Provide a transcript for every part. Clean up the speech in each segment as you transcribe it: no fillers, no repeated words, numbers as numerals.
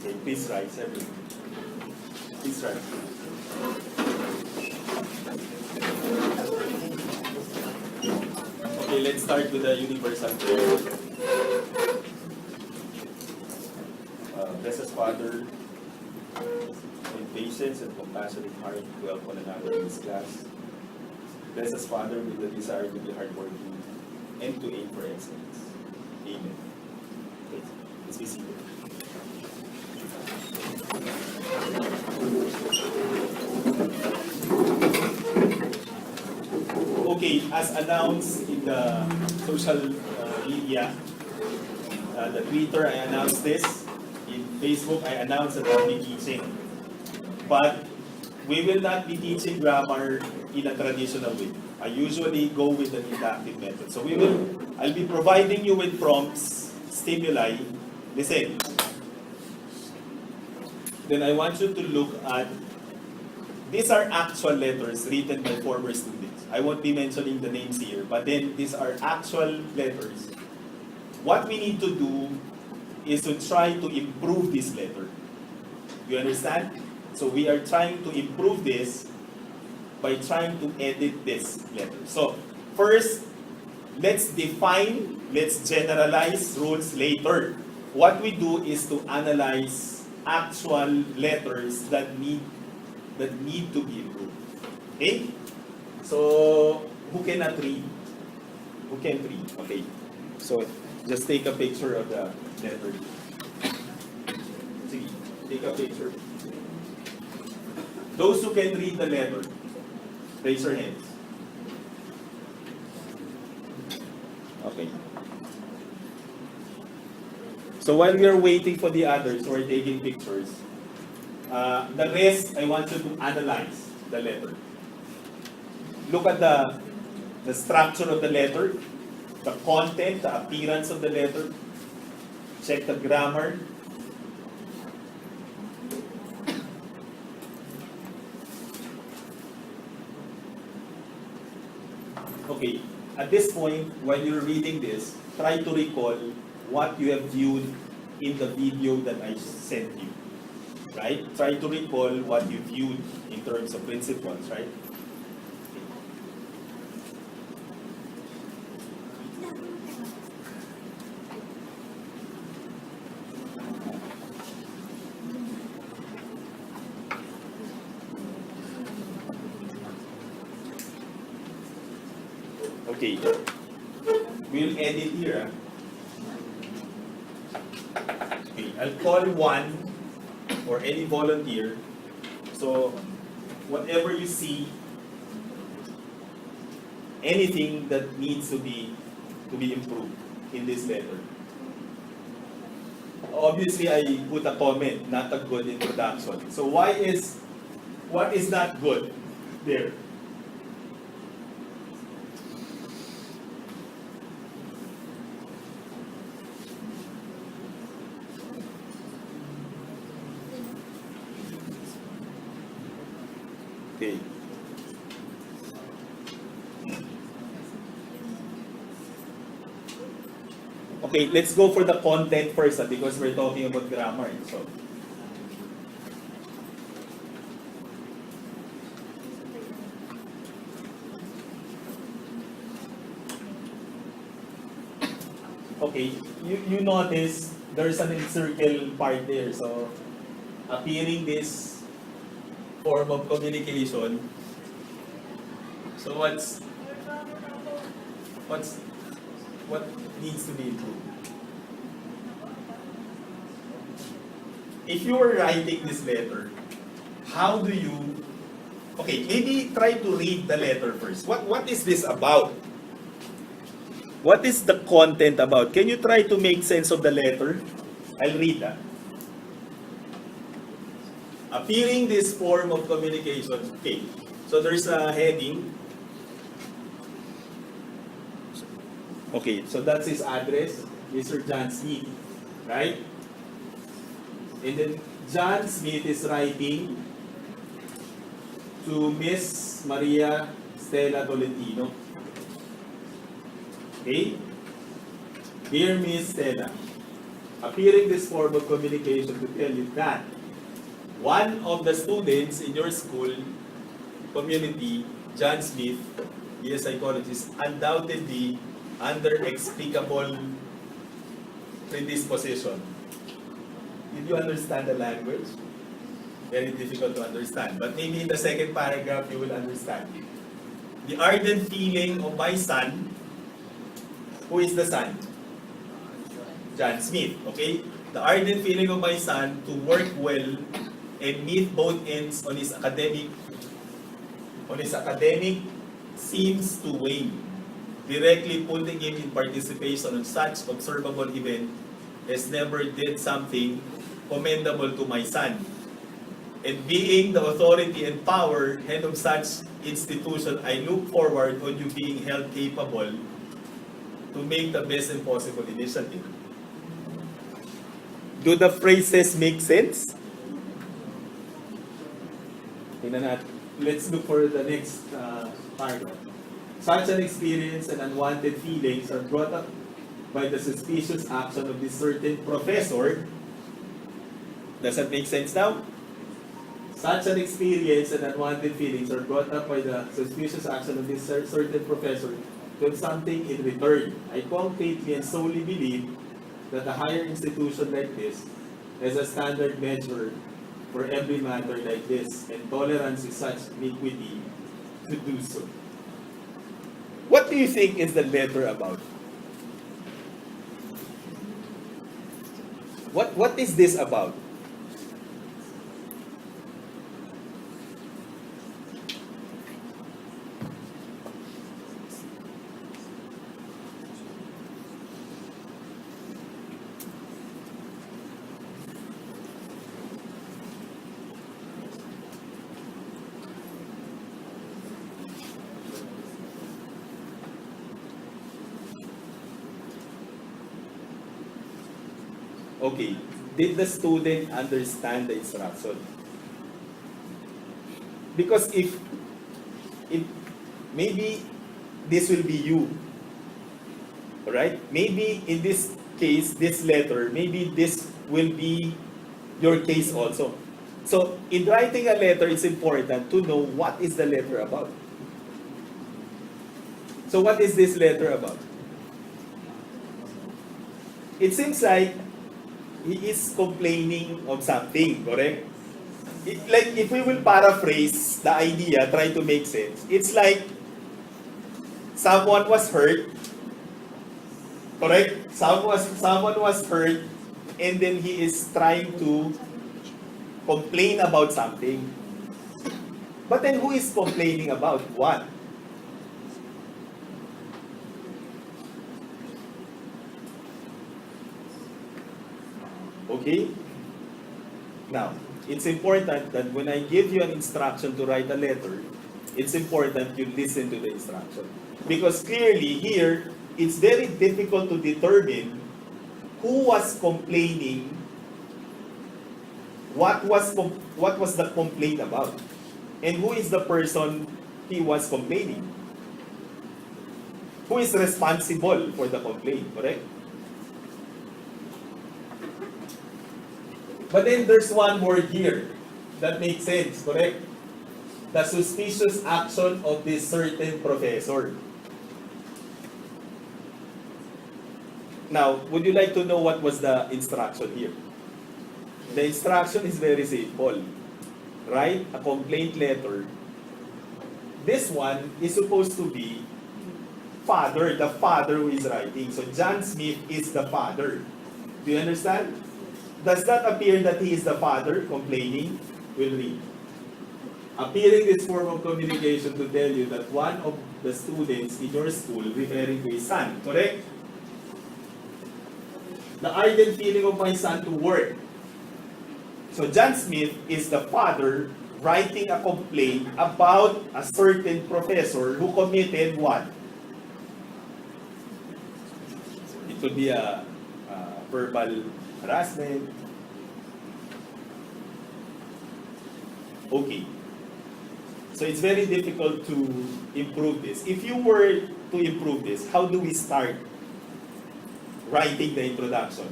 Okay, please rise, everyone. Please rise. Okay, let's start with the universal prayer. Bless us, Father, in patience and compassionate heart to help one another in this class. Bless us, Father, with the desire to be hardworking and to aim for excellence. Amen. Okay, let's be seated. Okay, as announced in the social media, the Twitter, I announced this. In Facebook, I announced that I'll be teaching. But we will not be teaching grammar in a traditional way. I usually go with the interactive method. So I'll be providing you with prompts, stimuli. Listen. Then I want you to look at, these are actual letters written by former students. I won't be mentioning the names here, but then these are actual letters. What we need to do is to try to improve this letter. You understand? So we are trying to improve this by trying to edit this letter. So first, let's define, let's generalize rules later. What we do is to analyze actual letters that need to be improved. Okay? So who cannot read? Who can read? Okay. So just take a picture of the letter. Sige, take a picture. Those who can read the letter, raise your hands. Okay. So while we are waiting for the others who are taking pictures, the rest, I want you to analyze the letter. Look at the structure of the letter, the content, the appearance of the letter. Check the grammar. Okay, at this point, while you're reading this, try to recall what you have viewed in the video that I sent you. Right? Try to recall what you viewed in terms of principles, right? Okay, we'll edit here. Okay, I'll call one or any volunteer. So whatever you see, anything that needs to be improved in this letter. Obviously, I put a comment, not a good introduction. So what is not good there? Okay. Okay, let's go for the content first because we're talking about grammar. So, okay, you notice there's an encircle part there. So, appearing this form of communication. So what needs to be improved? If you were writing this letter, how do you, okay, maybe try to read the letter first. What is this about? What is the content about? Can you try to make sense of the letter? I'll read that. Appearing this form of communication. Okay, so there's a heading. Okay, so that's his address, Mr. John Smith, right? And then John Smith is writing to Miss Maria Stella Tolentino. Okay? Dear Miss Stella, appearing this form of communication to tell you that one of the students in your school community, John Smith, he is a psychologist, undoubtedly under explicable predisposition. Did you understand the language? Very difficult to understand. But maybe in the second paragraph, you will understand it. The ardent feeling of my son. Who is the son? John Smith, okay? The ardent feeling of my son to work well and meet both ends on his academic seems to wane. Directly putting him in participation on such observable event has never did something commendable to my son. And being the authority and power head of such institution, I look forward on you being held capable to make the best and possible initiative. Do the phrases make sense? Let's look for the next paragraph. Such an experience and unwanted feelings are brought up by the suspicious action of this certain professor. Does that make sense now? Such an experience and unwanted feelings are brought up by the suspicious action of this certain professor to something in return. I concretely and solely believe that a higher institution like this has a standard measure for every matter like this, and tolerance is such iniquity to do so. What do you think is the letter about? What is this about? Okay, did the student understand the instruction? Because if maybe this will be you, alright? Maybe in this case, this letter, maybe this will be your case also. So in writing a letter, it's important to know what is the letter about. So what is this letter about? It seems like he is complaining of something, correct? Like if we will paraphrase the idea, try to make sense, it's like someone was hurt, correct? Someone was hurt, and then he is trying to complain about something. But then who is complaining about what? Okay? Now, it's important that when I give you an instruction to write a letter, it's important you listen to the instruction. Because clearly here, it's very difficult to determine who was complaining, what was the complaint about, and who is the person he was complaining. Who is responsible for the complaint, correct? But then there's one word here that makes sense, correct? The suspicious action of this certain professor. Now, would you like to know what was the instruction here? The instruction is very simple. Write a complaint letter. This one is supposed to be the father who is writing. So John Smith is the father. Do you understand? Does that appear that he is the father complaining? We'll read. Appearing this form of communication to tell you that one of the students in your school referring to his son, correct? The ardent feeling of my son to work. So John Smith is the father writing a complaint about a certain professor who committed what? It could be a verbal harassment. Okay. So it's very difficult to improve this. If you were to improve this, how do we start writing the introduction?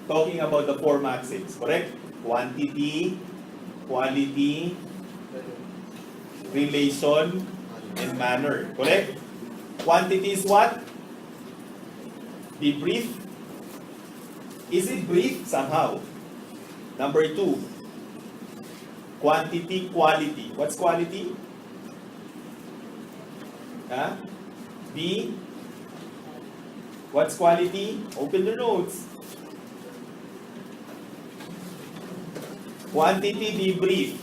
talking about the four maxims, correct? Quantity, quality, relation, and manner, correct? Quantity is what? Be brief. Is it brief? Somehow. Number 2, quantity, quality. What's quality? Huh? Be. What's quality? Open the notes. Quantity, be brief.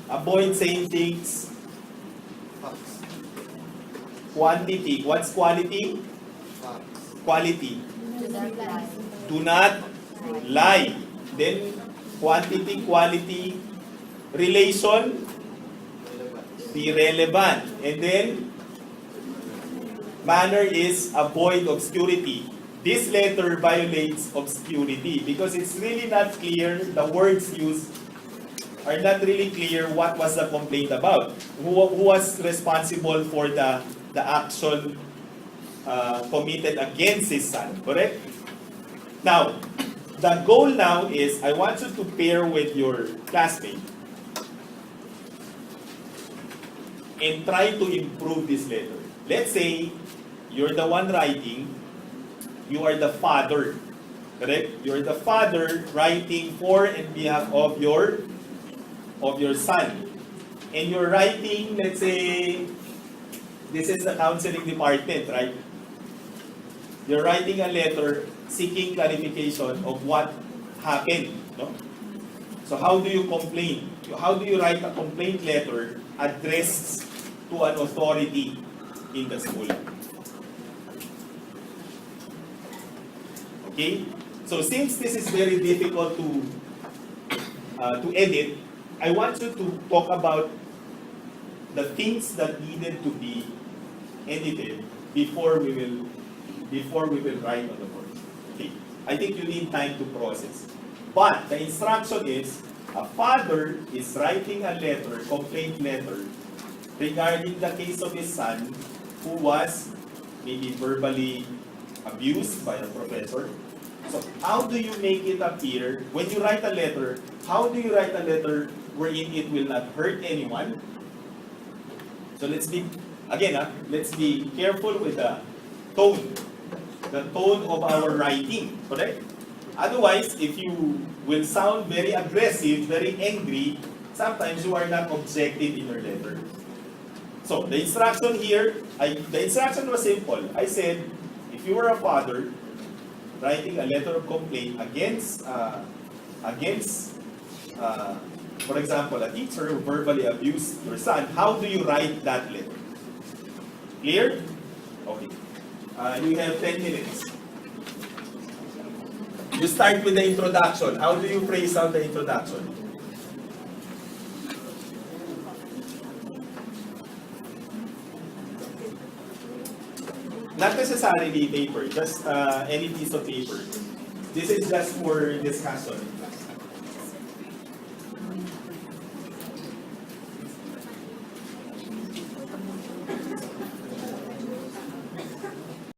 Avoid saying things. Quantity. What's quality? Quality. Do not lie. Then, quantity, quality, relation, be relevant. And then, manner is avoid obscurity. This letter violates obscurity because it's really not clear, the words used are not really clear what was the complaint about. Who was responsible for the action committed against his son, correct? Now, the goal now is I want you to pair with your classmate and try to improve this letter. Let's say you're the one writing, you are the father, correct? You're the father writing for and behalf of your son. And you're writing, let's say, this is the counseling department, right? You're writing a letter seeking clarification of what happened, no? So how do you complain? How do you write a complaint letter addressed to an authority in the school? Okay? So since this is very difficult to edit, I want you to talk about the things that needed to be edited before we will write on the board. Okay? I think you need time to process. But the instruction is, a father is writing a letter, complaint letter, regarding the case of his son who was maybe verbally abused by a professor. So how do you make it appear, when you write a letter, how do you write a letter wherein it will not hurt anyone? So let's be careful with the tone of our writing, correct? Otherwise, if you will sound very aggressive, very angry, sometimes you are not objective in your letter. So the instruction here, the instruction was simple. I said, if you were a father writing a letter of complaint against, for example, a teacher who verbally abused your son, how do you write that letter? Clear? Okay. You have 10 minutes. You start with the introduction. How do you phrase out the introduction? Not necessarily paper, just any piece of paper. This is just for discussion.